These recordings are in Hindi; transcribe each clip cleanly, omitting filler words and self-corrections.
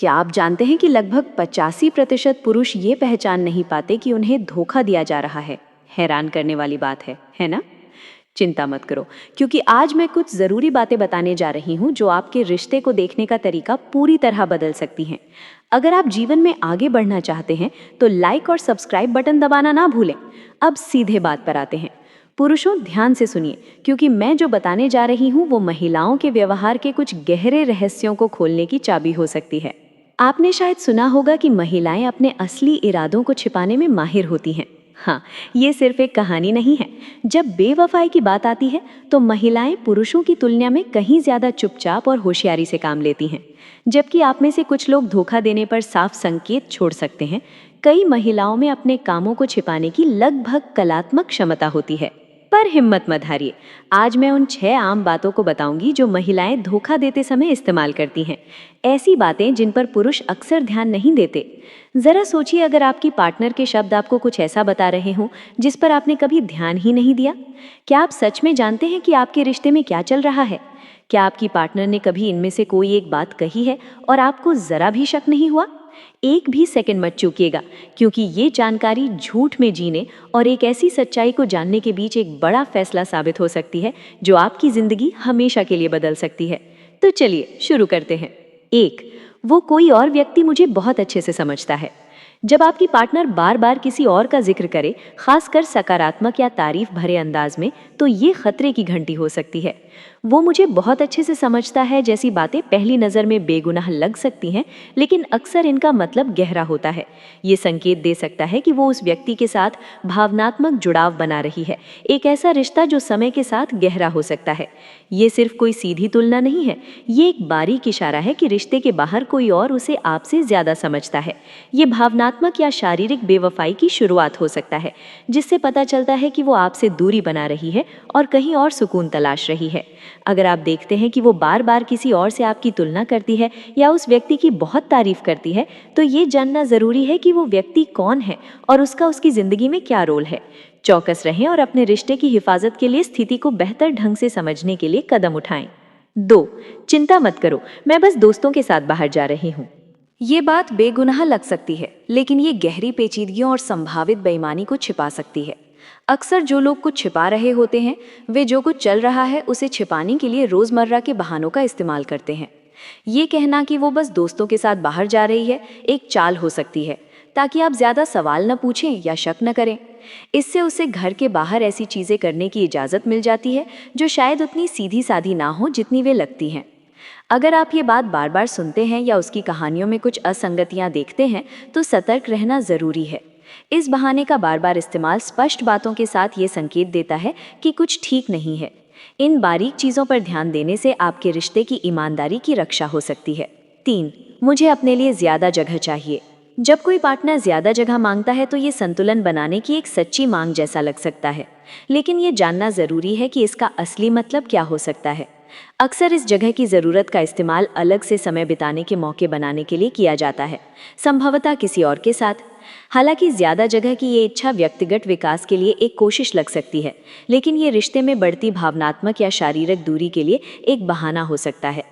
क्या आप जानते हैं कि लगभग 85% पुरुष ये पहचान नहीं पाते कि उन्हें धोखा दिया जा रहा है। हैरान करने वाली बात है ना? चिंता मत करो, क्योंकि आज मैं कुछ ज़रूरी बातें बताने जा रही हूँ जो आपके रिश्ते को देखने का तरीका पूरी तरह बदल सकती हैं। अगर आप जीवन में आगे बढ़ना चाहते हैं तो लाइक और सब्सक्राइब बटन दबाना ना भूलें। अब सीधे बात पर आते हैं। पुरुषों, ध्यान से सुनिए, क्योंकि मैं जो बताने जा रही हूँ वो महिलाओं के व्यवहार के कुछ गहरे रहस्यों को खोलने की चाबी हो सकती है। आपने शायद सुना होगा कि महिलाएं अपने असली इरादों को छिपाने में माहिर होती हैं। हाँ, ये सिर्फ एक कहानी नहीं है। जब बेवफाई की बात आती है तो महिलाएं पुरुषों की तुलना में कहीं ज्यादा चुपचाप और होशियारी से काम लेती हैं। जबकि आप में से कुछ लोग धोखा देने पर साफ संकेत छोड़ सकते हैं, कई महिलाओं में अपने कामों को छिपाने की लगभग कलात्मक क्षमता होती है। पर हिम्मत मत हारिए, आज मैं उन 6 आम बातों को बताऊंगी जो महिलाएं धोखा देते समय इस्तेमाल करती हैं। ऐसी बातें जिन पर पुरुष अक्सर ध्यान नहीं देते। जरा सोचिए, अगर आपकी पार्टनर के शब्द आपको कुछ ऐसा बता रहे हों जिस पर आपने कभी ध्यान ही नहीं दिया। क्या आप सच में जानते हैं कि आपके रिश्ते में क्या चल रहा है? क्या आपकी पार्टनर ने कभी इनमें से कोई एक बात कही है और आपको जरा भी शक नहीं हुआ? एक भी सेकंड मत चूकिएगा, क्योंकि ये जानकारी झूठ में जीने और एक ऐसी सच्चाई को जानने के बीच एक बड़ा फैसला साबित हो सकती है जो आपकी जिंदगी हमेशा के लिए बदल सकती है। तो चलिए शुरू करते हैं। 1, वो कोई और व्यक्ति मुझे बहुत अच्छे से समझता है। जब आपकी पार्टनर बार बार किसी और का जिक्र करे, खासकर सकारात्मक या तारीफ भरे अंदाज में, तो ये खतरे की घंटी हो सकती है। वो मुझे बहुत अच्छे से समझता है जैसी बातें पहली नज़र में बेगुनाह लग सकती हैं, लेकिन अक्सर इनका मतलब गहरा होता है। ये संकेत दे सकता है कि वो उस व्यक्ति के साथ भावनात्मक जुड़ाव बना रही है, एक ऐसा रिश्ता जो समय के साथ गहरा हो सकता है। ये सिर्फ कोई सीधी तुलना नहीं है, ये एक बारीक इशारा है कि रिश्ते के बाहर कोई और उसे आपसे ज़्यादा समझता है। ये भावनात्मक या शारीरिक बेवफाई की शुरुआत हो सकता है, जिससे पता चलता है कि वो आपसे दूरी बना रही है और कहीं और सुकून तलाश रही है। अगर आप देखते हैं कि वो बार बार किसी और से आपकी तुलना करती है या उस व्यक्ति की बहुत तारीफ करती है, तो ये जानना ज़रूरी है कि वो व्यक्ति कौन है और उसका उसकी ज़िंदगी में क्या रोल है। चौकस रहें और अपने रिश्ते की हिफाजत के लिए स्थिति को बेहतर ढंग से समझने के लिए कदम उठाएं। 2, चिंता मत करो, मैं बस दोस्तों के साथ बाहर जा रही हूँ। ये बात बेगुनाह लग सकती है, लेकिन ये गहरी पेचीदगियों और संभावित बेईमानी को छिपा सकती है। अक्सर जो लोग कुछ छिपा रहे होते हैं, वे जो कुछ चल रहा है उसे छिपाने के लिए रोज़मर्रा के बहानों का इस्तेमाल करते हैं। ये कहना कि वो बस दोस्तों के साथ बाहर जा रही है एक चाल हो सकती है, ताकि आप ज़्यादा सवाल न पूछें या शक न करें। इससे उसे घर के बाहर ऐसी चीज़ें करने की इजाज़त मिल जाती है जो शायद उतनी सीधी साधी ना हो जितनी वे लगती हैं। अगर आप ये बात बार बार सुनते हैं या उसकी कहानियों में कुछ असंगतियां देखते हैं, तो सतर्क रहना ज़रूरी है। इस बहाने का बार बार इस्तेमाल स्पष्ट बातों के साथ ये संकेत देता है कि कुछ ठीक नहीं है। इन बारीक चीज़ों पर ध्यान देने से आपके रिश्ते की ईमानदारी की रक्षा हो सकती है। 3, मुझे अपने लिए ज़्यादा जगह चाहिए। जब कोई पार्टनर ज़्यादा जगह मांगता है तो ये संतुलन बनाने की एक सच्ची मांग जैसा लग सकता है, लेकिन ये जानना ज़रूरी है कि इसका असली मतलब क्या हो सकता है। अक्सर इस जगह की ज़रूरत का इस्तेमाल अलग से समय बिताने के मौके बनाने के लिए किया जाता है, संभवतः किसी और के साथ। हालांकि ज़्यादा जगह की ये इच्छा व्यक्तिगत विकास के लिए एक कोशिश लग सकती है, लेकिन ये रिश्ते में बढ़ती भावनात्मक या शारीरिक दूरी के लिए एक बहाना हो सकता है।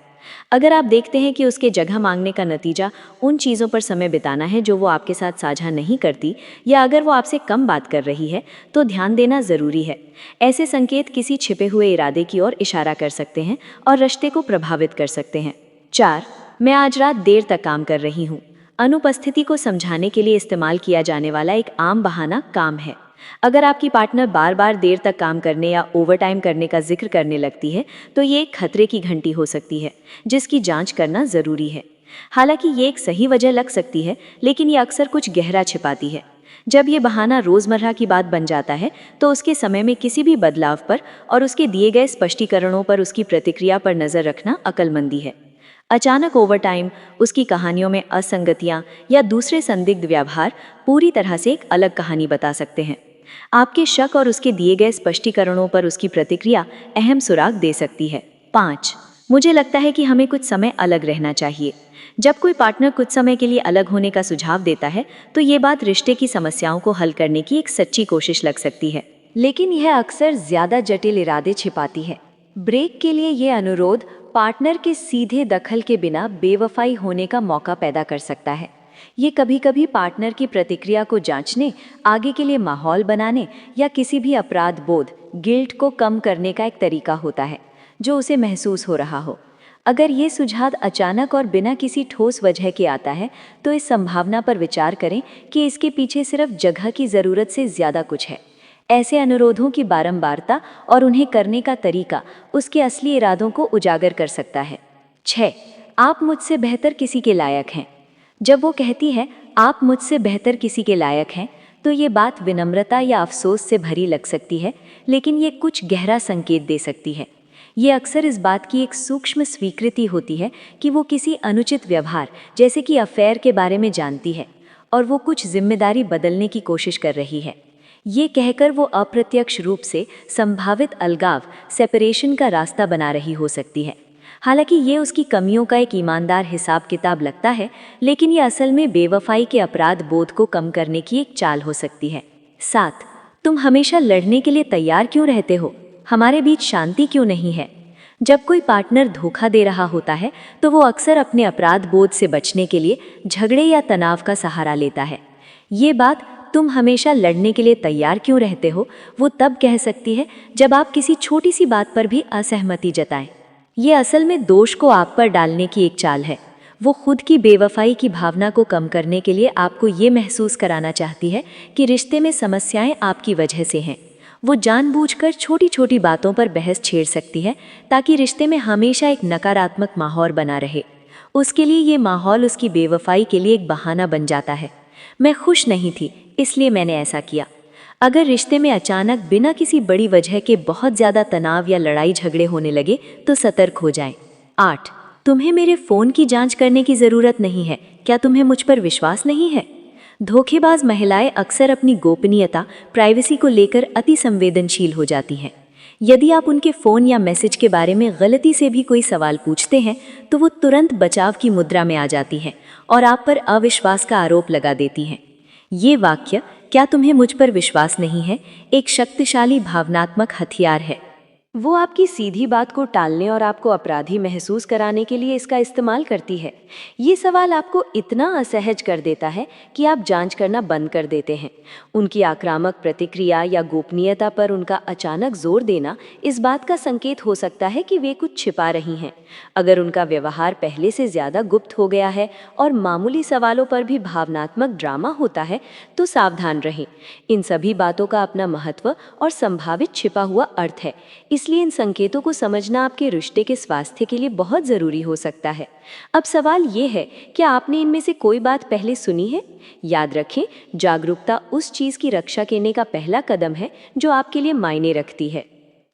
अगर आप देखते हैं कि उसके जगह मांगने का नतीजा उन चीज़ों पर समय बिताना है जो वो आपके साथ साझा नहीं करती, या अगर वो आपसे कम बात कर रही है, तो ध्यान देना ज़रूरी है। ऐसे संकेत किसी छिपे हुए इरादे की ओर इशारा कर सकते हैं और रिश्ते को प्रभावित कर सकते हैं। 4, मैं आज रात देर तक काम कर रही हूँ। अनुपस्थिति को समझाने के लिए इस्तेमाल किया जाने वाला एक आम बहाना काम है। अगर आपकी पार्टनर बार बार देर तक काम करने या ओवरटाइम करने का जिक्र करने लगती है, तो ये एक खतरे की घंटी हो सकती है जिसकी जांच करना ज़रूरी है। हालांकि ये एक सही वजह लग सकती है, लेकिन ये अक्सर कुछ गहरा छिपाती है। जब ये बहाना रोज़मर्रा की बात बन जाता है, तो उसके समय में किसी भी बदलाव पर और उसके दिए गए स्पष्टीकरणों पर उसकी प्रतिक्रिया पर नज़र रखना अक्लमंदी है। अचानक ओवरटाइम, उसकी कहानियों में असंगतियाँ या दूसरे संदिग्ध व्यवहार पूरी तरह से एक अलग कहानी बता सकते हैं। आपके शक और उसके दिए गए स्पष्टीकरणों पर उसकी प्रतिक्रिया अहम सुराग दे सकती है। 5, मुझे लगता है कि हमें कुछ समय अलग रहना चाहिए। जब कोई पार्टनर कुछ समय के लिए अलग होने का सुझाव देता है, तो ये बात रिश्ते की समस्याओं को हल करने की एक सच्ची कोशिश लग सकती है, लेकिन यह अक्सर ज़्यादा जटिल इरादे छिपाती है। ब्रेक के लिए ये अनुरोध पार्टनर के सीधे दखल के बिना बेवफाई होने का मौका पैदा कर सकता है। ये कभी-कभी पार्टनर की प्रतिक्रिया को जांचने, आगे के लिए माहौल बनाने या किसी भी अपराध बोध, गिल्ट को कम करने का एक तरीका होता है जो उसे महसूस हो रहा हो। अगर ये सुझाव अचानक और बिना किसी ठोस वजह के आता है, तो इस संभावना पर विचार करें कि इसके पीछे सिर्फ जगह की ज़रूरत से ज़्यादा कुछ है। ऐसे अनुरोधों की बारंबारता और उन्हें करने का तरीका उसके असली इरादों को उजागर कर सकता है। 6. आप मुझसे बेहतर किसी के लायक हैं। जब वो कहती है आप मुझसे बेहतर किसी के लायक हैं, तो ये बात विनम्रता या अफसोस से भरी लग सकती है, लेकिन ये कुछ गहरा संकेत दे सकती है। ये अक्सर इस बात की एक सूक्ष्म स्वीकृति होती है कि वो किसी अनुचित व्यवहार जैसे कि अफेयर के बारे में जानती है और वो कुछ जिम्मेदारी बदलने की कोशिश कर रही है। ये कहकर वो अप्रत्यक्ष रूप से संभावित अलगाव, सेपरेशन का रास्ता बना रही हो सकती है। हालांकि ये उसकी कमियों का एक ईमानदार हिसाब किताब लगता है, लेकिन ये असल में बेवफाई के अपराध बोध को कम करने की एक चाल हो सकती है। 7. तुम हमेशा लड़ने के लिए तैयार क्यों रहते हो? हमारे बीच शांति क्यों नहीं है? जब कोई पार्टनर धोखा दे रहा होता है, तो वो अक्सर अपने अपराध बोध से बचने के लिए झगड़े या तनाव का सहारा लेता है। ये बात तुम हमेशा लड़ने के लिए तैयार क्यों रहते हो, वो तब कह सकती है जब आप किसी छोटी सी बात पर भी असहमति जताएं। ये असल में दोष को आप पर डालने की एक चाल है। वो खुद की बेवफाई की भावना को कम करने के लिए आपको ये महसूस कराना चाहती है कि रिश्ते में समस्याएं आपकी वजह से हैं। वो जानबूझकर छोटी छोटी बातों पर बहस छेड़ सकती है ताकि रिश्ते में हमेशा एक नकारात्मक माहौल बना रहे। उसके लिए ये माहौल उसकी बेवफाई के लिए एक बहाना बन जाता है। मैं खुश नहीं थी, इसलिए मैंने ऐसा किया। अगर रिश्ते में अचानक बिना किसी बड़ी वजह के बहुत ज़्यादा तनाव या लड़ाई झगड़े होने लगे, तो सतर्क हो जाएं। 8. तुम्हें मेरे फ़ोन की जांच करने की ज़रूरत नहीं है। क्या तुम्हें मुझ पर विश्वास नहीं है? धोखेबाज महिलाएं अक्सर अपनी गोपनीयता, प्राइवेसी को लेकर अति संवेदनशील हो जाती हैं। यदि आप उनके फ़ोन या मैसेज के बारे में गलती से भी कोई सवाल पूछते हैं, तो वो तुरंत बचाव की मुद्रा में आ जाती हैं और आप पर अविश्वास का आरोप लगा देती हैं। ये वाक्य, क्या तुम्हें मुझ पर विश्वास नहीं है, एक शक्तिशाली भावनात्मक हथियार है। वो आपकी सीधी बात को टालने और आपको अपराधी महसूस कराने के लिए इसका इस्तेमाल करती है। ये सवाल आपको इतना असहज कर देता है कि आप जांच करना बंद कर देते हैं। उनकी आक्रामक प्रतिक्रिया या गोपनीयता पर उनका अचानक जोर देना इस बात का संकेत हो सकता है कि वे कुछ छिपा रही हैं। अगर उनका व्यवहार पहले से ज़्यादा गुप्त हो गया है और मामूली सवालों पर भी भावनात्मक ड्रामा होता है, तो सावधान रहें। इन सभी बातों का अपना महत्व और संभावित छिपा हुआ अर्थ है, इसलिए इन संकेतों को समझना आपके रिश्ते के स्वास्थ्य के लिए बहुत ज़रूरी हो सकता है। अब सवाल ये है, क्या आपने इनमें से कोई बात पहले सुनी है? याद रखें, जागरूकता उस चीज़ की रक्षा करने का पहला कदम है जो आपके लिए मायने रखती है।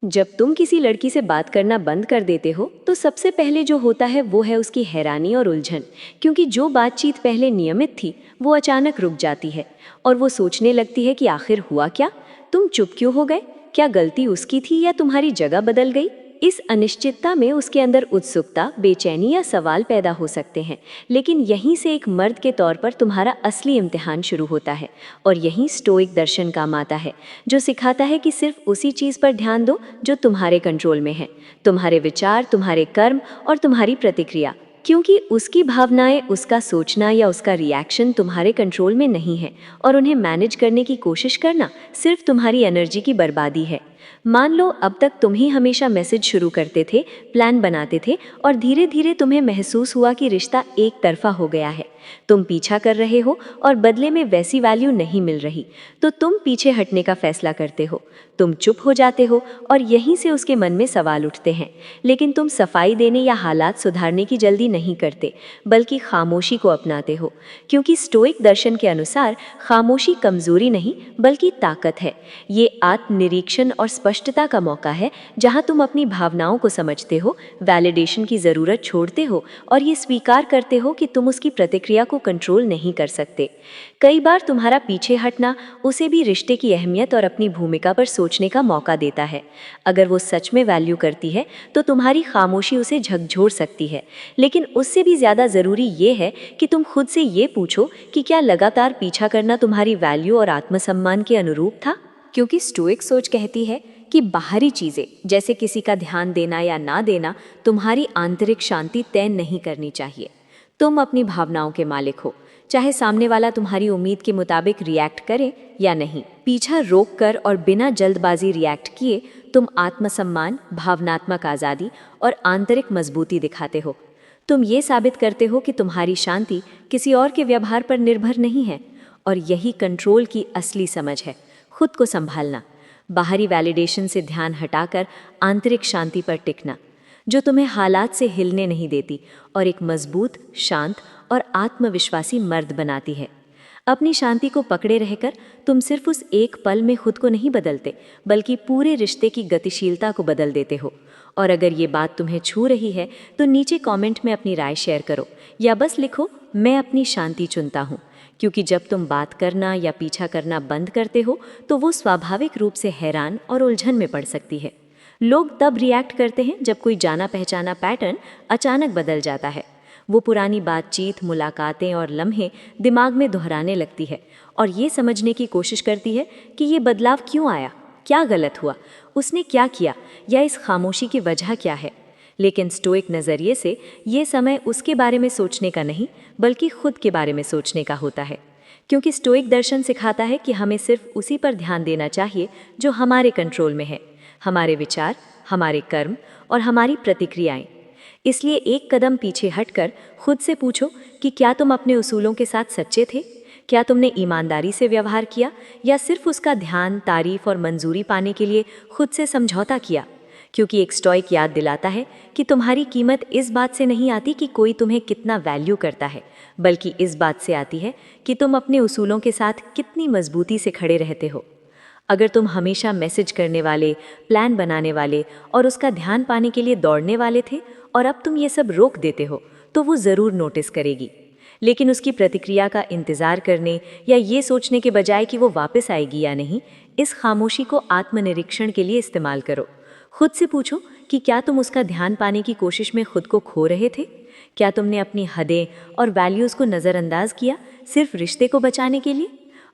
जब तुम किसी लड़की से बात करना बंद कर देते हो, तो सबसे पहले जो होता है वो है उसकी हैरानी और उलझन, क्योंकि जो बातचीत पहले नियमित थी वो अचानक रुक जाती है और वो सोचने लगती है कि आखिर हुआ क्या, तुम चुप क्यों हो गए, क्या गलती उसकी थी या तुम्हारी जगह बदल गई। इस अनिश्चितता में उसके अंदर उत्सुकता, बेचैनी या सवाल पैदा हो सकते हैं, लेकिन यहीं से एक मर्द के तौर पर तुम्हारा असली इम्तिहान शुरू होता है। और यहीं स्टोइक दर्शन काम आता है, जो सिखाता है कि सिर्फ उसी चीज़ पर ध्यान दो जो तुम्हारे कंट्रोल में है, तुम्हारे विचार, तुम्हारे कर्म और तुम्हारी प्रतिक्रिया, क्योंकि उसकी भावनाएं, उसका सोचना या उसका रिएक्शन तुम्हारे कंट्रोल में नहीं है और उन्हें मैनेज करने की कोशिश करना सिर्फ तुम्हारी एनर्जी की बर्बादी है। मान लो अब तक तुम ही हमेशा मैसेज शुरू करते थे, प्लान बनाते थे और धीरे धीरे तुम्हें महसूस हुआ कि रिश्ता एक तरफा हो गया है। तुम पीछा कर रहे हो और बदले में वैसी वैल्यू नहीं मिल रही, तो तुम पीछे हटने का फैसला करते हो। तुम चुप हो जाते हो और यहीं से उसके मन में सवाल उठते हैं। लेकिन तुम सफाई देने या हालात सुधारने की जल्दी नहीं करते, बल्कि खामोशी को अपनाते हो, क्योंकि स्टोइक दर्शन के अनुसार खामोशी कमजोरी नहीं बल्कि ताकत है। ये आत्मनिरीक्षण और स्पष्टता का मौका है, जहां तुम अपनी भावनाओं को समझते हो, वैलिडेशन की ज़रूरत छोड़ते हो और ये स्वीकार करते हो कि तुम उसकी प्रतिक्रिया को कंट्रोल नहीं कर सकते। कई बार तुम्हारा पीछे हटना उसे भी रिश्ते की अहमियत और अपनी भूमिका पर सोचने का मौका देता है। अगर वो सच में वैल्यू करती है तो तुम्हारी खामोशी उसे झकझोर सकती है, लेकिन उससे भी ज़्यादा ज़रूरी ये है कि तुम खुद से ये पूछो कि क्या लगातार पीछा करना तुम्हारी वैल्यू और आत्मसम्मान के अनुरूप था। क्योंकि स्टोइक सोच कहती है कि बाहरी चीज़ें जैसे किसी का ध्यान देना या ना देना तुम्हारी आंतरिक शांति तय नहीं करनी चाहिए। तुम अपनी भावनाओं के मालिक हो, चाहे सामने वाला तुम्हारी उम्मीद के मुताबिक रिएक्ट करे या नहीं। पीछा रोक कर और बिना जल्दबाजी रिएक्ट किए तुम आत्मसम्मान, भावनात्मक आज़ादी और आंतरिक मजबूती दिखाते हो। तुम ये साबित करते हो कि तुम्हारी शांति किसी और के व्यवहार पर निर्भर नहीं है, और यही कंट्रोल की असली समझ है, खुद को संभालना, बाहरी वैलिडेशन से ध्यान हटाकर आंतरिक शांति पर टिकना, जो तुम्हें हालात से हिलने नहीं देती और एक मजबूत, शांत और आत्मविश्वासी मर्द बनाती है। अपनी शांति को पकड़े रहकर तुम सिर्फ उस एक पल में खुद को नहीं बदलते, बल्कि पूरे रिश्ते की गतिशीलता को बदल देते हो। और अगर ये बात तुम्हें छू रही है तो नीचे कमेंट में अपनी राय शेयर करो, या बस लिखो, मैं अपनी शांति चुनता हूँ। क्योंकि जब तुम बात करना या पीछा करना बंद करते हो तो वो स्वाभाविक रूप से हैरान और उलझन में पड़ सकती है। लोग तब रिएक्ट करते हैं जब कोई जाना पहचाना पैटर्न अचानक बदल जाता है। वो पुरानी बातचीत, मुलाकातें और लम्हे दिमाग में दोहराने लगती है और ये समझने की कोशिश करती है कि ये बदलाव क्यों आया, क्या गलत हुआ, उसने क्या किया, या इस खामोशी की वजह क्या है। लेकिन स्टोइक नज़रिए से ये समय उसके बारे में सोचने का नहीं, बल्कि खुद के बारे में सोचने का होता है। क्योंकि स्टोइक दर्शन सिखाता है कि हमें सिर्फ उसी पर ध्यान देना चाहिए जो हमारे कंट्रोल में है, हमारे विचार, हमारे कर्म और हमारी प्रतिक्रियाएं। इसलिए एक कदम पीछे हटकर खुद से पूछो कि क्या तुम अपने उसूलों के साथ सच्चे थे? क्या तुमने ईमानदारी से व्यवहार किया, या सिर्फ उसका ध्यान, तारीफ और मंजूरी पाने के लिए खुद से समझौता किया? क्योंकि एक स्टोइक याद दिलाता है कि तुम्हारी कीमत इस बात से नहीं आती कि कोई तुम्हें कितना वैल्यू करता है, बल्कि इस बात से आती है कि तुम अपने उसूलों के साथ कितनी मजबूती से खड़े रहते हो। अगर तुम हमेशा मैसेज करने वाले, प्लान बनाने वाले और उसका ध्यान पाने के लिए दौड़ने वाले थे और अब तुम ये सब रोक देते हो, तो वो ज़रूर नोटिस करेगी। लेकिन उसकी प्रतिक्रिया का इंतज़ार करने या ये सोचने के बजाय कि वो वापस आएगी या नहीं, इस खामोशी को आत्मनिरीक्षण के लिए इस्तेमाल करो। खुद से पूछो कि क्या तुम उसका ध्यान पाने की कोशिश में खुद को खो रहे थे? क्या तुमने अपनी हदें और वैल्यूज़ को नज़रअंदाज किया सिर्फ रिश्ते को बचाने के लिए?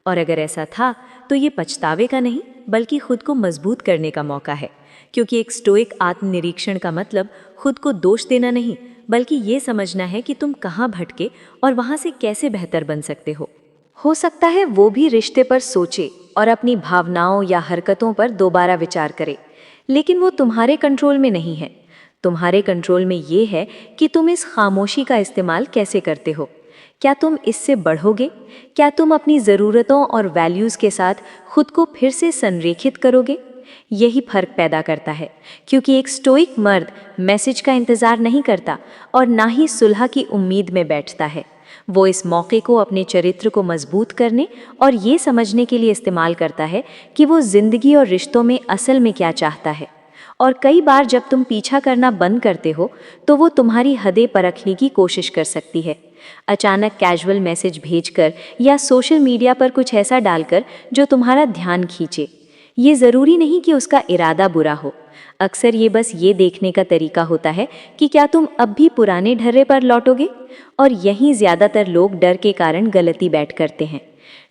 और अगर ऐसा था तो ये पछतावे का नहीं, बल्कि खुद को मजबूत करने का मौका है। क्योंकि एक स्टोइक आत्मनिरीक्षण का मतलब खुद को दोष देना नहीं, बल्कि ये समझना है कि तुम कहाँ भटके और वहाँ से कैसे बेहतर बन सकते हो। सकता है वो भी रिश्ते पर सोचे और अपनी भावनाओं या हरकतों पर दोबारा विचार करे, लेकिन वो तुम्हारे कंट्रोल में नहीं है। तुम्हारे कंट्रोल में ये है कि तुम इस खामोशी का इस्तेमाल कैसे करते हो। क्या तुम इससे बढ़ोगे? क्या तुम अपनी ज़रूरतों और वैल्यूज़ के साथ खुद को फिर से संरेखित करोगे? यही फर्क पैदा करता है, क्योंकि एक स्टोइक मर्द मैसेज का इंतज़ार नहीं करता और ना ही सुलह की उम्मीद में बैठता है। वो इस मौके को अपने चरित्र को मजबूत करने और ये समझने के लिए इस्तेमाल करता है कि वो ज़िंदगी और रिश्तों में असल में क्या चाहता है। और कई बार जब तुम पीछा करना बंद करते हो तो वो तुम्हारी हदें परखने की कोशिश कर सकती है। अचानक कैजुअल मैसेज भेजकर या सोशल मीडिया पर कुछ ऐसा डालकर जो तुम्हारा ध्यान खींचे। ये ज़रूरी नहीं कि उसका इरादा बुरा हो। अक्सर ये बस ये देखने का तरीका होता है कि क्या तुम अब भी पुराने ढर्रे पर लौटोगे। और यहीं ज़्यादातर लोग डर के कारण गलती बैठ करते हैं।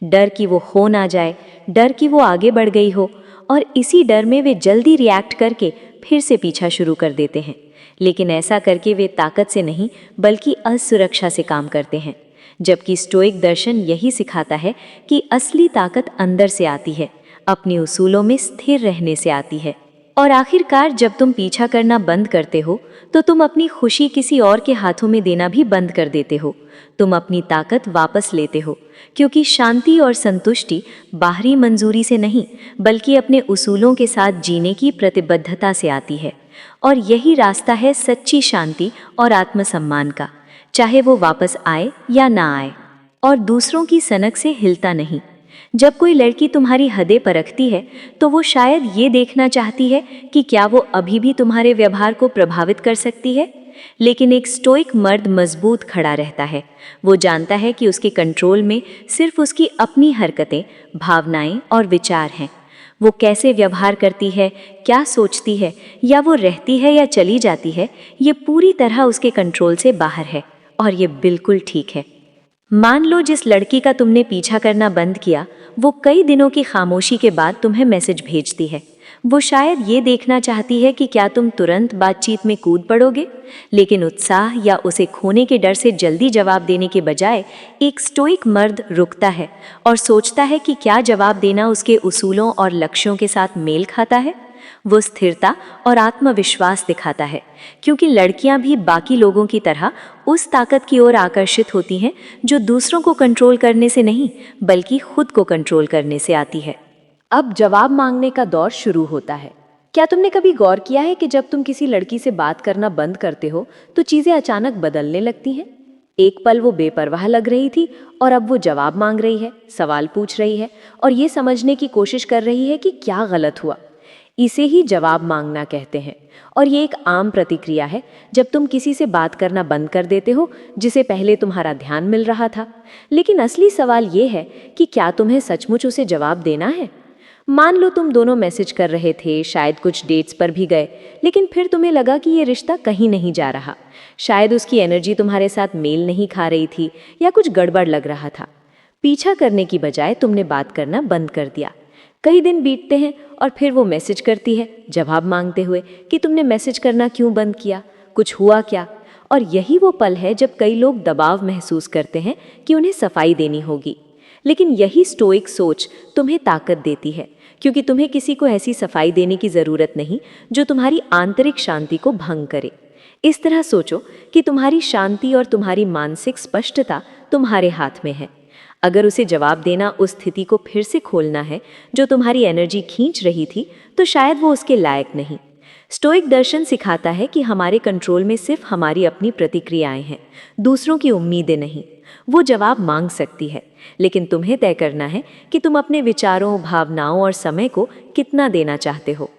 डर कि वो हो ना जाए, डर कि वो आगे बढ़ गई हो, और इसी डर में वे जल्दी रिएक्ट करके फिर से पीछा शुरू कर देते हैं। लेकिन ऐसा करके वे ताकत से नहीं, बल्कि असुरक्षा से काम करते हैं। जबकि स्टोइक दर्शन यही सिखाता है कि असली ताकत अंदर से आती है, अपने उसूलों में स्थिर रहने से आती है। और आखिरकार जब तुम पीछा करना बंद करते हो तो तुम अपनी खुशी किसी और के हाथों में देना भी बंद कर देते हो। तुम अपनी ताकत वापस लेते हो, क्योंकि शांति और संतुष्टि बाहरी मंजूरी से नहीं, बल्कि अपने उसूलों के साथ जीने की प्रतिबद्धता से आती है। और यही रास्ता है सच्ची शांति और आत्मसम्मान का, चाहे वो वापस आए या ना आए। और दूसरों की सनक से हिलता नहीं। जब कोई लड़की तुम्हारी हदें परखती है तो वो शायद ये देखना चाहती है कि क्या वो अभी भी तुम्हारे व्यवहार को प्रभावित कर सकती है। लेकिन एक स्टोइक मर्द मजबूत खड़ा रहता है। वो जानता है कि उसके कंट्रोल में सिर्फ उसकी अपनी हरकतें, भावनाएं और विचार हैं। वो कैसे व्यवहार करती है, क्या सोचती है, या वो रहती है या चली जाती है, ये पूरी तरह उसके कंट्रोल से बाहर है। और ये बिल्कुल ठीक है। मान लो जिस लड़की का तुमने पीछा करना बंद किया, वो कई दिनों की खामोशी के बाद तुम्हें मैसेज भेजती है। वो शायद ये देखना चाहती है कि क्या तुम तुरंत बातचीत में कूद पड़ोगे, लेकिन उत्साह या उसे खोने के डर से जल्दी जवाब देने के बजाय एक स्टोइक मर्द रुकता है और सोचता है कि क्या जवाब देना उसके उसूलों और लक्ष्यों के साथ मेल खाता है। वो स्थिरता और आत्मविश्वास दिखाता है, क्योंकि लड़कियां भी बाकी लोगों की तरह उस ताकत की ओर आकर्षित होती हैं जो दूसरों को कंट्रोल करने से नहीं बल्कि खुद को कंट्रोल करने से आती है। अब जवाब मांगने का दौर शुरू होता है। क्या तुमने कभी गौर किया है कि जब तुम किसी लड़की से बात करना बंद करते हो तो चीजें अचानक बदलने लगती हैं? एक पल वो बेपरवाह लग रही थी और अब वो जवाब मांग रही है, सवाल पूछ रही है और ये समझने की कोशिश कर रही है कि क्या गलत हुआ। इसे ही जवाब मांगना कहते हैं और ये एक आम प्रतिक्रिया है जब तुम किसी से बात करना बंद कर देते हो जिसे पहले तुम्हारा ध्यान मिल रहा था। लेकिन असली सवाल ये है कि क्या तुम्हें सचमुच उसे जवाब देना है? मान लो तुम दोनों मैसेज कर रहे थे, शायद कुछ डेट्स पर भी गए, लेकिन फिर तुम्हें लगा कि ये रिश्ता कहीं नहीं जा रहा। शायद उसकी एनर्जी तुम्हारे साथ मेल नहीं खा रही थी या कुछ गड़बड़ लग रहा था। पीछा करने की बजाय तुमने बात करना बंद कर दिया। कई दिन बीतते हैं और फिर वो मैसेज करती है जवाब मांगते हुए कि तुमने मैसेज करना क्यों बंद किया, कुछ हुआ क्या? और यही वो पल है जब कई लोग दबाव महसूस करते हैं कि उन्हें सफाई देनी होगी। लेकिन यही स्टोइक सोच तुम्हें ताकत देती है, क्योंकि तुम्हें किसी को ऐसी सफाई देने की ज़रूरत नहीं जो तुम्हारी आंतरिक शांति को भंग करे। इस तरह सोचो कि तुम्हारी शांति और तुम्हारी मानसिक स्पष्टता तुम्हारे हाथ में है। अगर उसे जवाब देना उस स्थिति को फिर से खोलना है जो तुम्हारी एनर्जी खींच रही थी, तो शायद वो उसके लायक नहीं। स्टोइक दर्शन सिखाता है कि हमारे कंट्रोल में सिर्फ हमारी अपनी प्रतिक्रियाएं हैं, दूसरों की उम्मीदें नहीं। वो जवाब मांग सकती है, लेकिन तुम्हें तय करना है कि तुम अपने विचारों, भावनाओं और समय को कितना देना चाहते हो।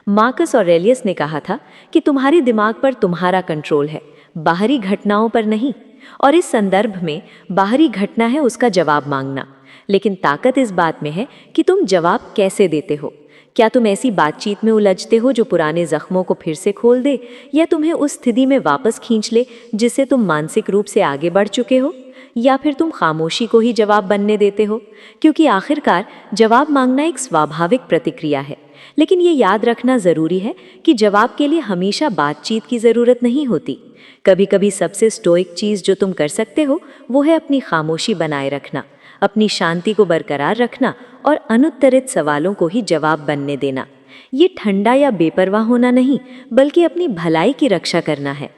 मार्कस ऑरेलियस ने कहा था कि तुम्हारे दिमाग पर तुम्हारा कंट्रोल है, बाहरी घटनाओं पर नहीं। और इस संदर्भ में बाहरी घटना है उसका जवाब मांगना, लेकिन ताकत इस बात में है कि तुम जवाब कैसे देते हो। क्या तुम ऐसी बातचीत में उलझते हो जो पुराने जख्मों को फिर से खोल दे, या तुम्हें उस स्थिति में वापस खींच ले जिससे तुम मानसिक रूप से आगे बढ़ चुके हो, या फिर तुम खामोशी को ही जवाब बनने देते हो? क्योंकि आखिरकार जवाब मांगना एक स्वाभाविक प्रतिक्रिया है, लेकिन ये याद रखना ज़रूरी है कि जवाब के लिए हमेशा बातचीत की ज़रूरत नहीं होती। कभी कभी सबसे स्टोइक चीज़ जो तुम कर सकते हो वो है अपनी खामोशी बनाए रखना, अपनी शांति को बरकरार रखना और अनुत्तरित सवालों को ही जवाब बनने देना। ये ठंडा या बेपरवाह होना नहीं, बल्कि अपनी भलाई की रक्षा करना है।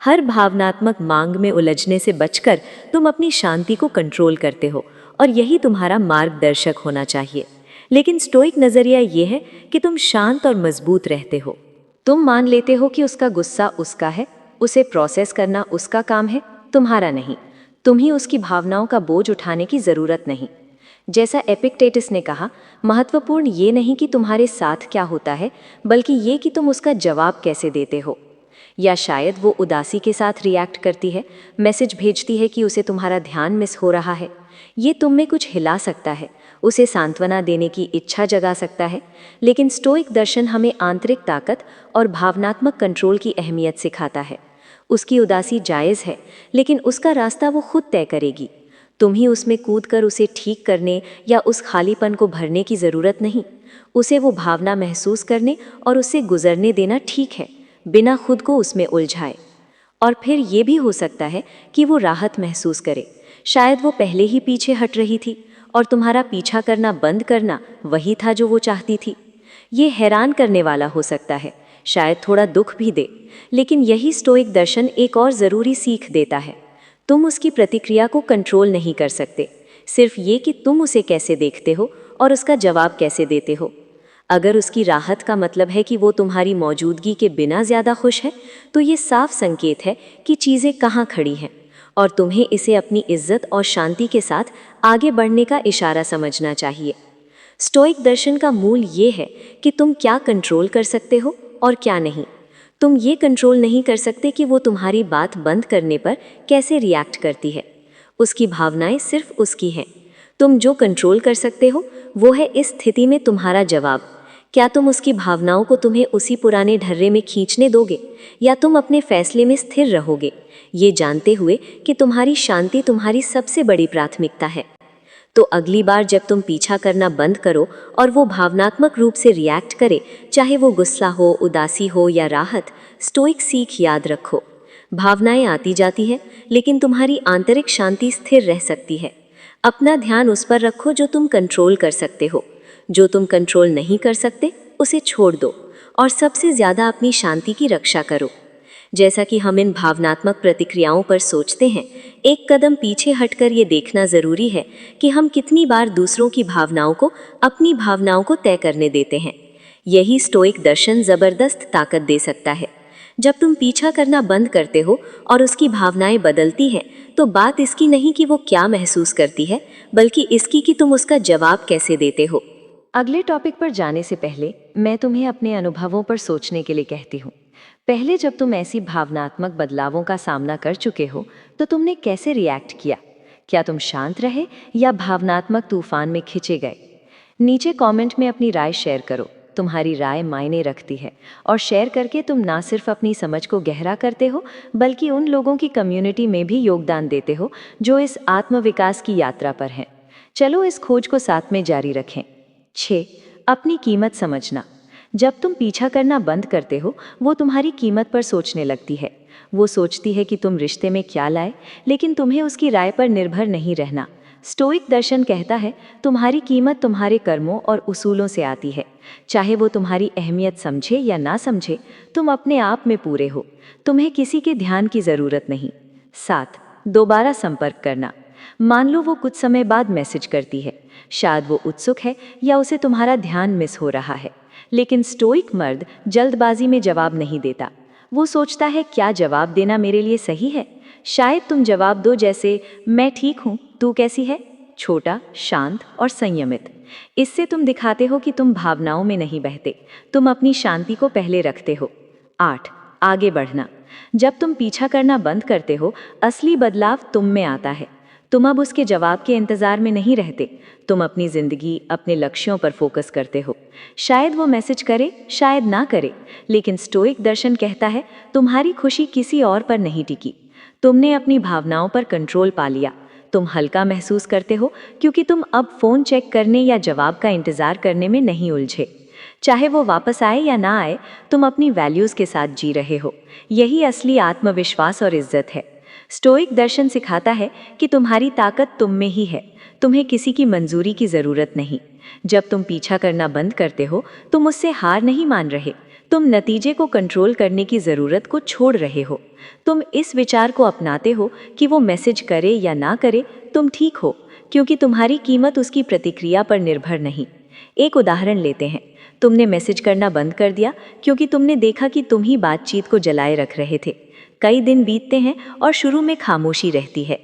हर भावनात्मक मांग में उलझने से बचकर तुम अपनी शांति को कंट्रोल करते हो, और यही तुम्हारा मार्गदर्शक होना चाहिए। लेकिन स्टोइक नज़रिया ये है कि तुम शांत और मजबूत रहते हो। तुम मान लेते हो कि उसका गुस्सा उसका है, उसे प्रोसेस करना उसका काम है, तुम्हारा नहीं। तुम्हें उसकी भावनाओं का बोझ उठाने की ज़रूरत नहीं। जैसा एपिक्टेटस ने कहा, महत्वपूर्ण ये नहीं कि तुम्हारे साथ क्या होता है, बल्कि ये कि तुम उसका जवाब कैसे देते हो। या शायद वो उदासी के साथ रिएक्ट करती है, मैसेज भेजती है कि उसे तुम्हारा ध्यान मिस हो रहा है। ये तुम में कुछ हिला सकता है, उसे सांत्वना देने की इच्छा जगा सकता है, लेकिन स्टोइक दर्शन हमें आंतरिक ताकत और भावनात्मक कंट्रोल की अहमियत सिखाता है। उसकी उदासी जायज़ है, लेकिन उसका रास्ता वो खुद तय करेगी। तुम ही उसमें कूदकर उसे ठीक करने या उस खालीपन को भरने की ज़रूरत नहीं। उसे वो भावना महसूस करने और उससे गुजरने देना ठीक है, बिना खुद को उसमें उलझाए। और फिर ये भी हो सकता है कि वो राहत महसूस करे। शायद वो पहले ही पीछे हट रही थी और तुम्हारा पीछा करना बंद करना वही था जो वो चाहती थी। ये हैरान करने वाला हो सकता है, शायद थोड़ा दुख भी दे, लेकिन यही स्टोइक दर्शन एक और ज़रूरी सीख देता है। तुम उसकी प्रतिक्रिया को कंट्रोल नहीं कर सकते, सिर्फ ये कि तुम उसे कैसे देखते हो और उसका जवाब कैसे देते हो। अगर उसकी राहत का मतलब है कि वो तुम्हारी मौजूदगी के बिना ज़्यादा खुश है, तो ये साफ संकेत है कि चीज़ें कहाँ खड़ी हैं, और तुम्हें इसे अपनी इज्जत और शांति के साथ आगे बढ़ने का इशारा समझना चाहिए। स्टोइक दर्शन का मूल ये है कि तुम क्या कंट्रोल कर सकते हो और क्या नहीं। तुम ये कंट्रोल नहीं कर सकते कि वो तुम्हारी बात बंद करने पर कैसे रिएक्ट करती है। उसकी भावनाएं सिर्फ उसकी हैं। तुम जो कंट्रोल कर सकते हो वो है इस स्थिति में तुम्हारा जवाब। क्या तुम उसकी भावनाओं को तुम्हें उसी पुराने ढर्रे में खींचने दोगे, या तुम अपने फैसले में स्थिर रहोगे, ये जानते हुए कि तुम्हारी शांति तुम्हारी सबसे बड़ी प्राथमिकता है। तो अगली बार जब तुम पीछा करना बंद करो और वो भावनात्मक रूप से रिएक्ट करे, चाहे वो गुस्सा हो, उदासी हो या राहत, स्टोइक सीख याद रखो। भावनाएं आती जाती है, लेकिन तुम्हारी आंतरिक शांति स्थिर रह सकती है। अपना ध्यान उस पर रखो जो तुम कंट्रोल कर सकते हो। जो तुम कंट्रोल नहीं कर सकते उसे छोड़ दो और सबसे ज़्यादा अपनी शांति की रक्षा करो। जैसा कि हम इन भावनात्मक प्रतिक्रियाओं पर सोचते हैं, एक कदम पीछे हटकर ये देखना ज़रूरी है कि हम कितनी बार दूसरों की भावनाओं को अपनी भावनाओं को तय करने देते हैं। यही स्टोइक दर्शन ज़बरदस्त ताकत दे सकता है। जब तुम पीछा करना बंद करते हो और उसकी भावनाएं बदलती हैं, तो बात इसकी नहीं कि वो क्या महसूस करती है, बल्कि इसकी कि तुम उसका जवाब कैसे देते हो। अगले टॉपिक पर जाने से पहले मैं तुम्हें अपने अनुभवों पर सोचने के लिए कहती हूँ। पहले जब तुम ऐसी भावनात्मक बदलावों का सामना कर चुके हो, तो तुमने कैसे रिएक्ट किया? क्या तुम शांत रहे या भावनात्मक तूफान में खिंचे गए? नीचे कमेंट में अपनी राय शेयर करो। तुम्हारी राय मायने रखती है, और शेयर करके तुम ना सिर्फ अपनी समझ को गहरा करते हो, बल्कि उन लोगों की कम्युनिटी में भी योगदान देते हो जो इस आत्मविकास की यात्रा पर हैं। चलो इस खोज को साथ में जारी रखें। 6. अपनी कीमत समझना। जब तुम पीछा करना बंद करते हो, वो तुम्हारी कीमत पर सोचने लगती है। वो सोचती है कि तुम रिश्ते में क्या लाए, लेकिन तुम्हें उसकी राय पर निर्भर नहीं रहना। स्टोइक दर्शन कहता है, तुम्हारी कीमत तुम्हारे कर्मों और उसूलों से आती है। चाहे वो तुम्हारी अहमियत समझे या ना समझे, तुम अपने आप में पूरे हो। तुम्हें किसी के ध्यान की ज़रूरत नहीं। 7. दोबारा संपर्क करना। मान लो वो कुछ समय बाद मैसेज करती है। शायद वो उत्सुक है या उसे तुम्हारा ध्यान मिस हो रहा है, लेकिन स्टोइक मर्द जल्दबाजी में जवाब नहीं देता। वो सोचता है, क्या जवाब देना मेरे लिए सही है? शायद तुम जवाब दो जैसे, मैं ठीक हूँ, तू कैसी है? छोटा, शांत और संयमित। इससे तुम दिखाते हो कि तुम भावनाओं में नहीं बहते, तुम अपनी शांति को पहले रखते हो। 8. आगे बढ़ना। जब तुम पीछा करना बंद करते हो, असली बदलाव तुम में आता है। तुम अब उसके जवाब के इंतजार में नहीं रहते। तुम अपनी जिंदगी, अपने लक्ष्यों पर फोकस करते हो। शायद वो मैसेज करे, शायद ना करे, लेकिन स्टोइक दर्शन कहता है, तुम्हारी खुशी किसी और पर नहीं टिकी। तुमने अपनी भावनाओं पर कंट्रोल पा लिया। तुम हल्का महसूस करते हो क्योंकि तुम अब फोन चेक करने या जवाब का इंतजार करने में नहीं उलझे। चाहे वो वापस आए या ना आए, तुम अपनी वैल्यूज के साथ जी रहे हो। यही असली आत्मविश्वास और इज्जत है। स्टोइक दर्शन सिखाता है कि तुम्हारी ताकत तुम में ही है। तुम्हें किसी की मंजूरी की ज़रूरत नहीं। जब तुम पीछा करना बंद करते हो, तुम उससे हार नहीं मान रहे। तुम नतीजे को कंट्रोल करने की ज़रूरत को छोड़ रहे हो। तुम इस विचार को अपनाते हो कि वो मैसेज करे या ना करे, तुम ठीक हो, क्योंकि तुम्हारी कीमत उसकी प्रतिक्रिया पर निर्भर नहीं। एक उदाहरण लेते हैं। तुमने मैसेज करना बंद कर दिया क्योंकि तुमने देखा कि तुम ही बातचीत को जलाए रख रहे थे। कई दिन बीतते हैं और शुरू में खामोशी रहती है,